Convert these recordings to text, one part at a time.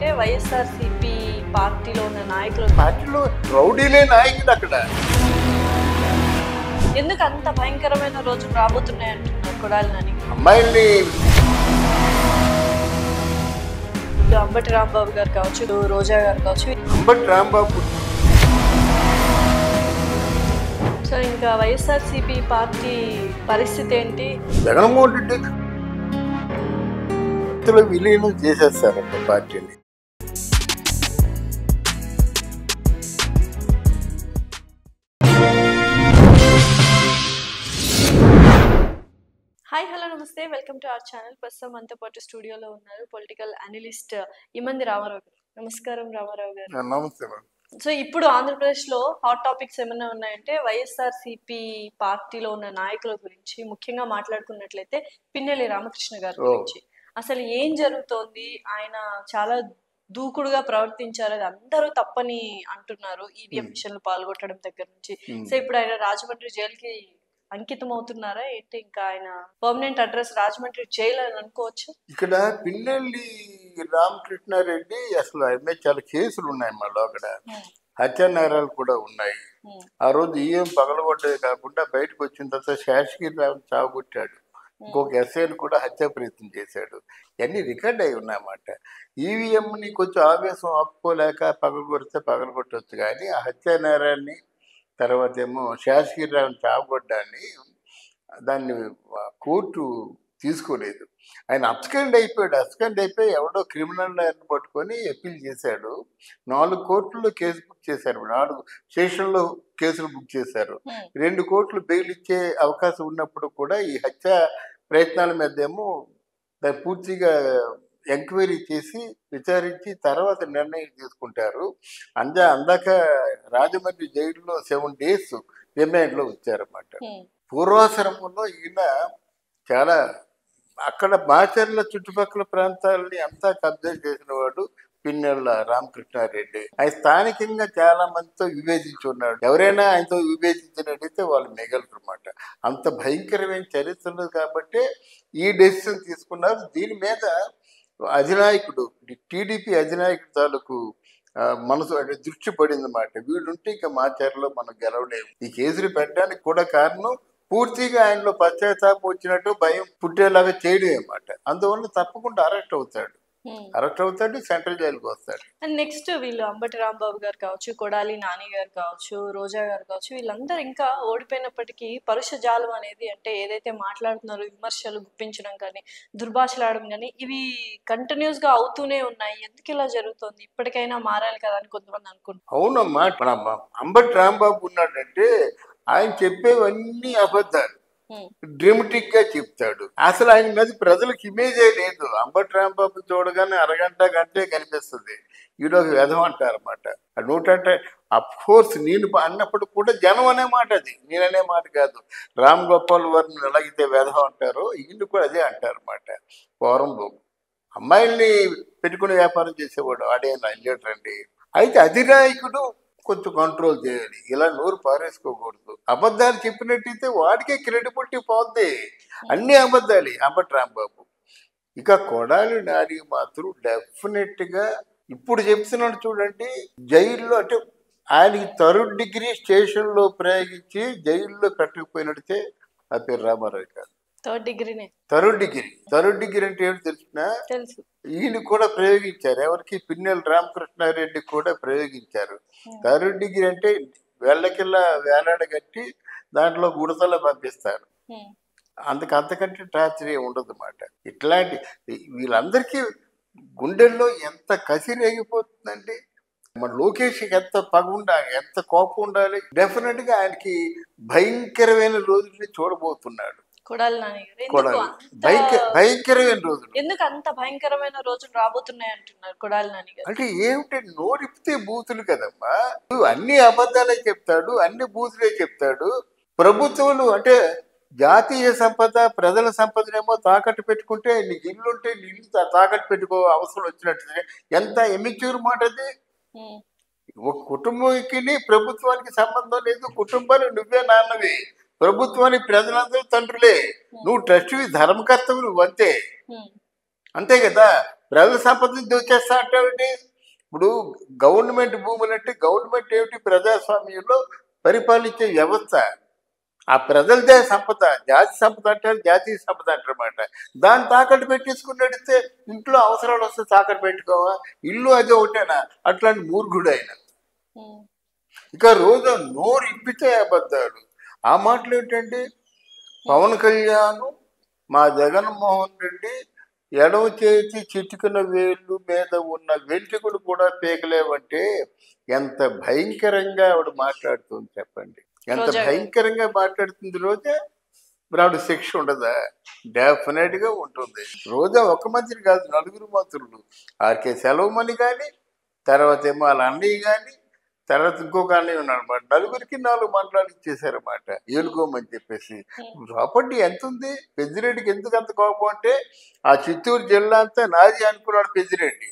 ఉన్నాయంటే వైఎస్ఆర్సీపీ పార్టీలో ఉన్న నాయకులు పార్టీలో రౌడీలే నాయకుడు అక్కడ. ఎందుకు అంత భయంకరమైన రోజులు రాబోతున్నాయి అంటున్నారు కొడాలి నాని. అమ్మాయిల్ని అంబటి రాంబాబు గారు కావచ్చు, రోజా గారు కావచ్చు. అంబటి రాంబాబు సో ఇంకా వైఎస్ఆర్సీపీ పార్టీ పరిస్థితి ఏంటి? జగన్మోహన్ రెడ్డి విలీనం చేసేస్తారు పార్టీని. హాయ్, హలో, నమస్తే, వెల్కమ్ టు అవర్ ఛానల్. ప్రస్తుతం మనతో పాటు స్టూడియోలో ఉన్నారు పొలిటికల్ అనలిస్ట్ ఇమంది రామారావు గారు. నమస్కారం రామారావు గారు. నమస్తే. సో ఇప్పుడు ఆంధ్రప్రదేశ్ లో హాట్ టాపిక్స్ ఏమైనా ఉన్నాయంటే వైఎస్ఆర్సీపీ పార్టీలో ఉన్న నాయకుల గురించి ముఖ్యంగా మాట్లాడుకున్నట్లయితే పిన్నెల్లి రామకృష్ణ గారి గురించి అసలు ఏం జరుగుతోంది, ఆయన చాలా దూకుడుగా ప్రవర్తించారు, అది అందరూ తప్పని అంటున్నారు ఈవీఎం మిషన్ లో పాల్గొట్టడం దగ్గర నుంచి. సో ఇప్పుడు ఆయన రాజమండ్రి జైలుకి అంకితం అవుతున్నారా ఏంటి? ఇంకా ఆయన పర్మనెంట్ అడ్రస్ రాజమండ్రి జైలు అని అనుకోవచ్చు. ఇక్కడ పిన్నెల్లి రామకృష్ణారెడ్డి అసలు ఆయన చాలా కేసులు ఉన్నాయి, మళ్ళీ అక్కడ హత్యానేరాలు కూడా ఉన్నాయి. ఆ రోజు ఈఎం పగలగొట్టేది కాకుండా బయటకు వచ్చిన తర్వాత శాసగిరి రావుని చావగొట్టాడు, ఇంకొక ఎస్ఐని కూడా హత్యా ప్రయత్నం చేశాడు. ఇవన్నీ రికార్డ్ అయి ఉన్నాయన్నమాట. ఈవీఎంని కొంచెం ఆవేశం ఆపుకోలేక పగలగొడితే పగలగొట్టవచ్చు, కానీ ఆ హత్యానేరాన్ని తర్వాత ఏమో శాసగిరి రావుని చావగొట్టాన్ని దాన్ని కోర్టు తీసుకోలేదు. ఆయన అబ్స్కండ్ అయిపోయి ఎవడో క్రిమినల్ లాయర్ని పట్టుకొని అప్పీల్ చేశాడు. 4 కోర్టుల్లో కేసు బుక్ చేశారు, 4 స్టేషన్లో కేసులు బుక్ చేశారు. 2 కోర్టులు బెయిల్ ఇచ్చే అవకాశం ఉన్నప్పుడు కూడా ఈ హత్య ప్రయత్నాల మీద ఏమో దాన్ని పూర్తిగా ఎంక్వైరీ చేసి విచారించి తర్వాత నిర్ణయం తీసుకుంటారు. అందాక రాజమండ్రి జైలులో 7 days రిమాండ్లో వచ్చారన్నమాట. పూర్వాశ్రమంలో ఈయన చాలా అక్కడ మాచర్ల చుట్టుపక్కల ప్రాంతాలని అంతా కబ్జా చేసిన వాడు పిన్నెల్ల రామకృష్ణారెడ్డి. ఆయన స్థానికంగా చాలా మందితో విభేదించి ఉన్నాడు. ఎవరైనా ఆయనతో విభేదించినట్టయితే వాళ్ళు మిగలరన్నమాట. అంత భయంకరమైన చరిత్ర ఉంది కాబట్టి ఈ డెసిషన్ తీసుకున్నారు. దీని మీద అధినాయకుడు టీడీపీ అధినాయకుడు తాలూకు మనసు అంటే దృష్టి పడింది అన్నమాట. వీళ్ళుంటే ఇంకా మాచర్లో మనం గెలవలేము. ఈ కేసులు పెట్టడానికి కూడా కారణం పూర్తిగా ఆయనలో పశ్చాత్తాపం వచ్చినట్టు భయం పుట్టేలాగా చేయడం అన్నమాట. అందువల్ల తప్పకుండా అరెస్ట్ అవుతాడు, సెంట్రల్ జైలుకి వస్తాడు. అండ్ నెక్స్ట్ వీళ్ళు అంబటి రాంబాబు గారు కావచ్చు, కొడాలి నాని గారు కావచ్చు, రోజా గారు కావచ్చు, వీళ్ళందరూ ఇంకా ఓడిపోయినప్పటికీ పరుష జాలం అనేది, అంటే ఏదైతే మాట్లాడుతున్నారో విమర్శలు గుప్పించడం కానీ దుర్భాషలాడడం కానీ ఇవి కంటిన్యూస్ గా అవుతూనే ఉన్నాయి. ఎందుకు ఇలా జరుగుతుంది? ఇప్పటికైనా మారాలి కదా అని కొంతమంది అనుకుంటున్నారు. అవునమ్మా, అంబటి రాంబాబు ఉన్నాడంటే ఆయన చెప్పేవన్నీ అబద్ధాలు, డ్రామాటిక్ గా చెప్తాడు. అసలు ఆయన మీద ప్రజలకు ఇమేజే లేదు. అంబటి రాంబాబు చూడగానే గంటే కనిపిస్తుంది ఈడొక వ్యధం అంటారన్నమాట. నూటంటే అఫ్ కోర్స్ నేను అన్నప్పుడు కూడా జనం అనే మాట, అది నేననే మాట కాదు. రామ్ గోపాల్ వర్మ ఎలాగైతే వ్యధం అంటారో వీళ్ళు కూడా అదే అంటారన్నమాట. పూర్వం అమ్మాయిల్ని పెట్టుకుని వ్యాపారం చేసేవాడు ఆడేనా అల్లేటండి. అయితే అధినాయకుడు కొంచెం కంట్రోల్ చేయాలి, ఇలా నోరు పారేసుకోకూడదు. అబద్ధాలు చెప్పినట్టయితే వాడికే క్రెడిబిలిటీ పోద్ది. అన్ని అబద్ధాలు అంబటి రాంబాబు. ఇక కొడాలి నాని మాత్రం డెఫినెట్గా ఇప్పుడు చెప్తున్నాడు చూడండి, జైల్లో అంటే ఆయనకి 3rd degree స్టేషన్లో ప్రయోగించి జైల్లో పెట్టకపోయినట్టే ఆ పేరు రామారావు కాదు. 3rd degree అంటే ఏమిటి తెలుసు. ఈయన కూడా ప్రయోగించారు. ఎవరికి? పిన్నెల్లి రామకృష్ణారెడ్డి కూడా ప్రయోగించారు. 3rd degree అంటే వెళ్ళకిల్లా వేలాడగట్టి దాంట్లో గుడతలో పంపిస్తారు. అంతకంటే టార్చర్ ఉండదు అన్నమాట. ఇట్లాంటి వీళ్ళందరికీ గుండెల్లో ఎంత కసి రేగిపోతుందండి. మన లోకేష్కి ఎంత పగ ఉండాలి, ఎంత కోపం ఉండాలి. డెఫినెట్ గా ఆయనకి భయంకరమైన రోజుల్ని చూడబోతున్నాడు కొడాలి నాని గారు. భయంకరమైన రోజులు. ఎందుకు అంత భయంకరమైన రోజులు రాబోతున్నాయి అంటున్నారు కొడాలి నాని గారు? అంటే ఏమిటంటే నోరిపితే బూతులు కదమ్మా. అన్ని అబద్ధాలే చెప్తాడు, అన్ని బూతులే చెప్తాడు. ప్రభుత్వాలు అంటే జాతీయ సంపద, ప్రజల సంపదనేమో తాకట్టు పెట్టుకుంటే నీకు ఇల్లుంటే నీ ఇల్లు తాకట్టు పెట్టుకో అవసరం వచ్చినట్టు. ఎంత ఎమిచ్యూర్ మాట అది. ఒక కుటుంబానికి ప్రభుత్వానికి సంబంధం లేదు. కుటుంబానికి నువ్వే నాన్నవి, ప్రభుత్వానికి ప్రజలందరూ తండ్రులే. నువ్వు ట్రస్ట్వి, ధర్మకర్తవి నువ్వు అంతే కదా. ప్రజల సంపదని దోచేస్తా అంటావేంటి? ఇప్పుడు గవర్నమెంట్ భూములు అంటే గవర్నమెంట్ ఏమిటి? ప్రజాస్వామ్యంలో పరిపాలించే వ్యవస్థ. ఆ ప్రజలదే సంపద, జాతి సంపద అంటారు, జాతీయ సంపద అంటారన్నమాట. దాన్ని తాకట్టు పెట్టేసుకుని నడిస్తే ఇంట్లో అవసరాలు వస్తే తాకట్టు పెట్టుకోవా? ఇల్లు అది ఒకటేనా? అట్లాంటి మూర్ఖుడు ఆయన. ఇక రోజు నోరు ఇప్పితే అబద్ధాలు. ఆ మాటలు ఏంటంటే పవన్ కళ్యాణ్ మా జగన్మోహన్ రెడ్డి ఎడవ చేతి చిటికన వేళ్ళు మీద ఉన్న వెంట్రుకలు కూడా పీకలేవంటే ఎంత భయంకరంగా ఆవిడ మాట్లాడుతుంది చెప్పండి. ఎంత భయంకరంగా మాట్లాడుతుంది రోజా. ఇప్పుడు ఆవిడ శిక్ష ఉండదా? డెఫినెట్ గా ఉంటుంది. రోజా ఒక మంత్రి కాదు, 4 మంత్రులు. ఆర్కే సెలవుమని కానీ, తర్వాత ఏమో వాళ్ళ అన్నయ్య కానీ, తర్వాత ఇంకొక అన్నయ్య ఉన్నారన్నమాట. 4 మండలాలు ఇచ్చేసారన్నమాట ఏలుకోమని చెప్పేసి. ప్రాపర్టీ ఎంత ఉంది? పెద్దిరెడ్డికి ఎందుకు అంత కోపం అంటే ఆ చిత్తూరు జిల్లా అంతా నాది అనుకున్నాడు పెద్దిరెడ్డి.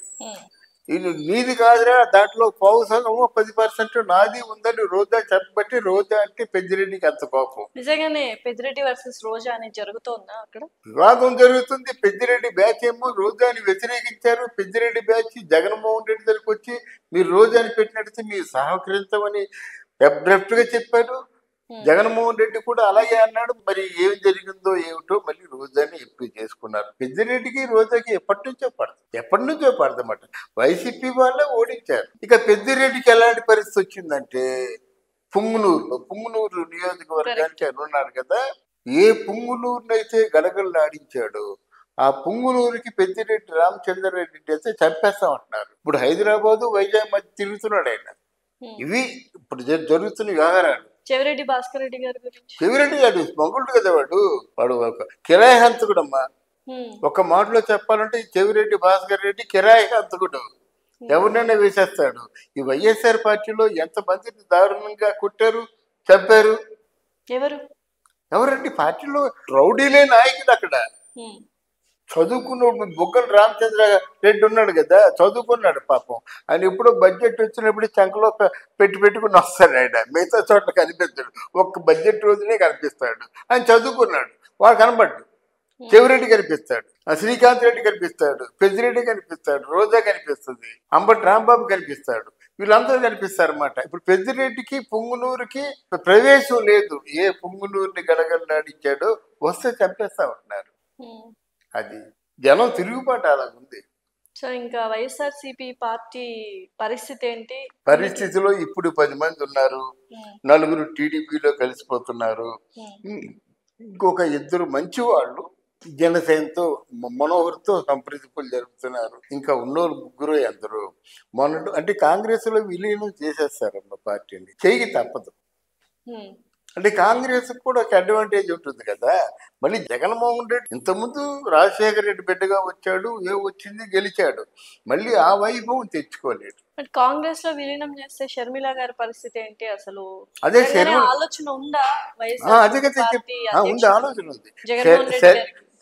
ఇది నీది కాదురా, దాంట్లో 10% నాది ఉందని రోజా చెప్పబట్టి రోజా అంటే పెద్దిరెడ్డికి అంత కోపం. నిజంగానే పెద్దిరెడ్డి వర్సెస్ రోజా అనేది జరుగుతోందా అక్కడ? వివాదం జరుగుతుంది. పెద్దిరెడ్డి బ్యాచ్ ఏమో రోజాని వ్యతిరేకించారు. పెద్దిరెడ్డి బ్యాచ్ జగన్మోహన్ రెడ్డి దగ్గరికి వచ్చి మీరు రోజాని పెట్టినట్టు మీరు సహకరించమని అబ్రప్ట్ గా చెప్పారు. జగన్మోహన్ రెడ్డి కూడా అలాగే అన్నాడు. మరి ఏం జరిగిందో ఏమిటో మళ్ళీ రోజాని ఎంపీ చేసుకున్నారు. పెద్దిరెడ్డికి రోజాకి ఎప్పటి నుంచో పడదన్నమాట. వైసీపీ వాళ్ళే ఓడించారు. ఇక పెద్దిరెడ్డికి ఎలాంటి పరిస్థితి వచ్చిందంటే పుంగునూరు నియోజకవర్గానికి అని ఉన్నారు కదా, ఏ పుంగునూరునైతే గడగడలాడించాడో ఆ పుంగునూరుకి పెద్దిరెడ్డి రామచంద్రారెడ్డి అయితే చంపేస్తామంటున్నారు. ఇప్పుడు హైదరాబాదు వైజాగ్ మధ్య తిరుగుతున్నాడు ఆయన. ఇవి ఇప్పుడు జరుగుతున్న వ్యవహారాలు. చెవిరెడ్డి భాస్కర్ రెడ్డి గారి గురించి. చెవిరెడ్డి గారు మంగుడు కదా, వాడు ఒక కిరాయి హంతకుడమ్మా. ఒక మాటలో చెప్పాలంటే చెవిరెడ్డి భాస్కర్ రెడ్డి కిరాయి హంతకుడు. ఎవరినైనా వేసేస్తాడు. ఈ వైఎస్ఆర్ పార్టీలో ఎంతమందిని దారుణంగా కొట్టారు, చంపారు. ఎవరండి పార్టీలో? రౌడీలే నాయకుడు అక్కడ. చదువుకున్న బుగ్గల రామచంద్ర రెడ్డి ఉన్నాడు కదా, చదువుకున్నాడు పాపం. ఆయన ఎప్పుడో బడ్జెట్ వచ్చినప్పుడు చంకలో పెట్టుకుని వస్తాడు. ఆయన మిగతా చోట్ల కనిపిస్తాడు, ఒక్క బడ్జెట్ రోజునే కనిపిస్తాడు. ఆయన చదువుకున్నాడు, వాడు కనబడ్డు. చెవిరెడ్డి కనిపిస్తాడు, శ్రీకాంత్ రెడ్డి కనిపిస్తాడు, పెద్దిరెడ్డి కనిపిస్తాడు, రోజా కనిపిస్తుంది, అంబటి రాంబాబు కనిపిస్తాడు. వీళ్ళందరూ కనిపిస్తారు అన్నమాట. ఇప్పుడు పెద్దిరెడ్డికి పుంగునూరుకి ప్రవేశం లేదు. ఏ పుంగునూరుని గడగడలాడించాడో వస్తే చంపేస్తా ఉంటున్నారు. అది జనం తిరుగుబాటు అలా ఉంది. సో ఇంకా వైఎస్ఆర్సీపీ పార్టీ పరిస్థితి ఏంటి? పరిస్థితిలో ఇప్పుడు 10 మంది ఉన్నారు, 4 టీడీపీలో కలిసిపోతున్నారు. ఇంకొక 2 మంచి వాళ్ళు జనసేనతో మనోహర్తో సంప్రదింపులు జరుపుతున్నారు. ఇంకా ఉన్నోళ్ళు 3 ఎందరో మొన్నటి అంటే కాంగ్రెస్ లో విలీనం చేసేస్తారమ్మ పార్టీని. చేయకి తప్పదు. అంటే కాంగ్రెస్ కూడా ఒక అడ్వాంటేజ్ ఉంటుంది కదా. మళ్ళీ జగన్మోహన్ రెడ్డి ఇంతకుముందు రాజశేఖర రెడ్డి బిడ్డగా వచ్చాడు, వచ్చింది గెలిచాడు. మళ్ళీ ఆ వైభవం తెచ్చుకోలేడు. కాంగ్రెస్ లో విలీనం చేస్తే షర్మిల గారి పరిస్థితి ఏంటి అసలు? అదే ఆలోచన ఉందా? అదే కదా ఉంది, ఆలోచన ఉంది.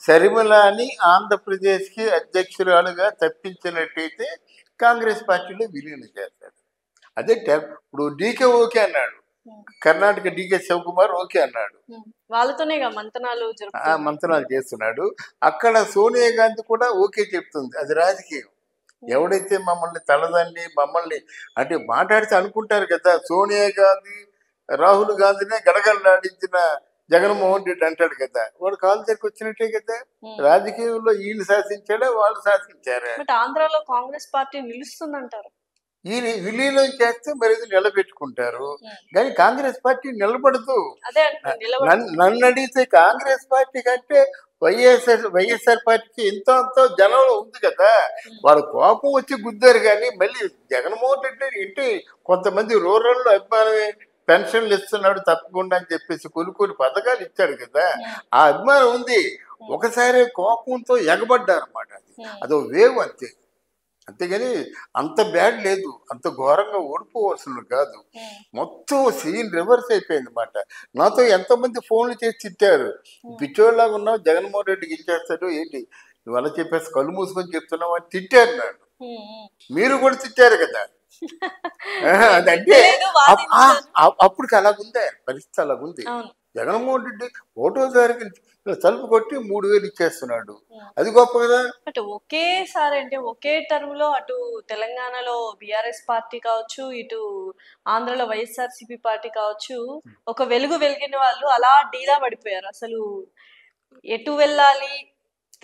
షర్మిలని ఆంధ్రప్రదేశ్ కి అధ్యక్షురాలుగా తప్పించినట్టయితే కాంగ్రెస్ పార్టీలో విలీనం చేస్తాడు. అదే ఇప్పుడు డీకే ఓకే అన్నాడు, కర్ణాటక డీకే శివకుమార్ ఓకే అన్నాడు. వాళ్ళతోనే మంతనాలు చేస్తున్నాడు. అక్కడ సోనియా గాంధీ కూడా ఓకే చెప్తుంది. అది రాజకీయం. ఎవడైతే మమ్మల్ని తలదండి మమ్మల్ని అంటే మాట్లాడితే అనుకుంటారు కదా, సోనియా గాంధీ రాహుల్ గాంధీనే గడగడలాడించిన జగన్మోహన్ రెడ్డి అంటాడు కదా, వాడు కాలు దగ్గరికి వచ్చినట్టే కదా. రాజకీయంలో వీళ్ళు శాసించాడా, వాళ్ళు శాసించారా? ఆంధ్రాలో కాంగ్రెస్ పార్టీ నిలుస్తుందంటారు. ఈ విలీనం చేస్తే మరి నిలబెట్టుకుంటారు, కానీ కాంగ్రెస్ పార్టీ నిలబడదు. నన్ను అడిగితే కాంగ్రెస్ పార్టీ కంటే వైఎస్ఆర్ పార్టీకి ఎంతో జనంలో ఉంది కదా. వాళ్ళ కోపం వచ్చి గుద్దారు. కానీ మళ్ళీ జగన్మోహన్ రెడ్డి ఇంటి కొంతమంది రూరల్లో అభిమానమే, పెన్షన్లు ఇస్తున్నాడు తప్పకుండా అని చెప్పేసి కొన్ని పథకాలు ఇచ్చాడు కదా, ఆ అభిమానం ఉంది. ఒకసారి కోపంతో ఎగబడ్డారు అన్నమాట. అదో వేవ్ అంతే. అంతేగాని అంత బ్యాడ్ లేదు, అంత ఘోరంగా ఓడిపోవాల్సిన కాదు. మొత్తం సీన్ రివర్స్ అయిపోయింది అన్నమాట. నాతో ఎంతమంది ఫోన్లు చేసి తిట్టారు, పిచ్చోళ్ళలాగా ఉన్నావు, జగన్మోహన్ రెడ్డి గెలిచేస్తాడు ఏంటి ఇవాళ చెప్పేసి కళ్ళు మూసుకొని చెప్తున్నావు అని తిట్టారు నాడు. మీరు కూడా తిట్టారు కదా. అదంటే అప్పటికి అలాగుంది, పరిస్థితి అలాగుంది. జగన్మోహన్ రెడ్డి ఒకటో తారీఖు తలుపు కొట్టి 3,000 ఇచ్చేస్తున్నాడు. అది గొప్ప కదా. అంటే ఒకేసారి అంటే ఒకే టర్మ్ లో అటు తెలంగాణలో బీఆర్ఎస్ పార్టీ కావచ్చు, ఇటు ఆంధ్రలో వైఎస్ఆర్సీపీ పార్టీ కావచ్చు, ఒక వెలుగు వెలిగిన వాళ్ళు అలా డీలా పడిపోయారు. అసలు ఎటు వెళ్ళాలి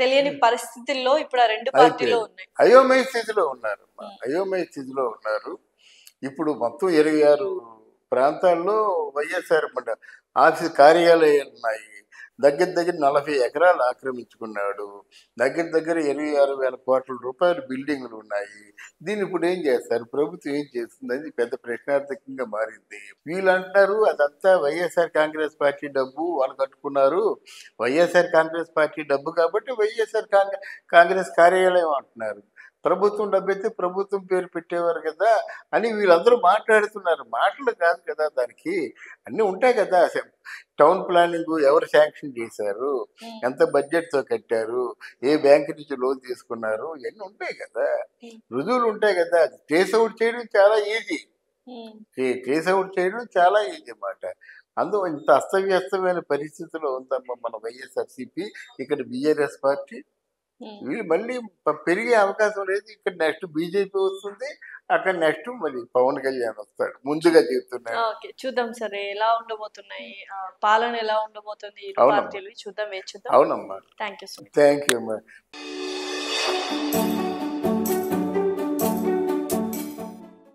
తెలియని పరిస్థితుల్లో ఇప్పుడు ఆ రెండు పార్టీలో ఉన్నాయి. అయోమయ స్థితిలో ఉన్నారు. అయోమయ స్థితిలో ఉన్నారు. ఇప్పుడు మొత్తం 26 ప్రాంతాల్లో వైఎస్ఆర్ ఆఫీస్ కార్యాలయాలు ఉన్నాయి. దగ్గర 40 ఎకరాలు ఆక్రమించుకున్నాడు. దగ్గర 26,000 కోట్ల రూపాయల బిల్డింగ్లు ఉన్నాయి. దీన్ని ఇప్పుడు ఏం చేస్తారు? ప్రభుత్వం ఏం చేస్తుందని పెద్ద ప్రశ్నార్థకంగా మారింది. వీళ్ళు అంటున్నారు అదంతా వైఎస్ఆర్ కాంగ్రెస్ పార్టీ డబ్బు, వాళ్ళు కట్టుకున్నారు. వైఎస్ఆర్ కాంగ్రెస్ పార్టీ డబ్బు కాబట్టి వైఎస్ఆర్ కాంగ్రెస్ కార్యాలయం అంటున్నారు. ప్రభుత్వం డబ్బు అయితే ప్రభుత్వం పేరు పెట్టేవారు కదా అని వీళ్ళందరూ మాట్లాడుతున్నారు. మాటలు కాదు కదా, దానికి అన్నీ ఉంటాయి కదా. టౌన్ ప్లానింగ్ ఎవరు శాంక్షన్ చేశారు, ఎంత బడ్జెట్తో కట్టారు, ఏ బ్యాంక్ నుంచి లోన్ తీసుకున్నారు, ఇవన్నీ ఉంటాయి కదా, రుజువులు ఉంటాయి కదా. ట్రేస్ అవుట్ చేయడం చాలా ఈజీ. ట్రేస్ అవుట్ చేయడం చాలా ఈజీ అన్నమాట. అందులో ఇంత అస్తవ్యస్తమైన పరిస్థితిలో ఉందమ్మా మన వైఎస్ఆర్సీపీ. ఇక్కడ బీఆర్ఎస్ పార్టీ వీళ్ళు మళ్ళీ పెరిగే అవకాశం లేదు. ఇక్కడ నెక్స్ట్ బీజేపీ వస్తుంది, అక్కడ నెక్స్ట్ మళ్ళీ పవన్ కళ్యాణ్ వస్తాడు. ముందుగా చెప్తున్నాను. చూద్దాం సరే ఎలా ఉండబోతున్నాయి, పాలన ఎలా ఉండబోతుంది పార్టీలు చూద్దాం. అవునమ్మా. Thank you so much. Thank you అమ్మా.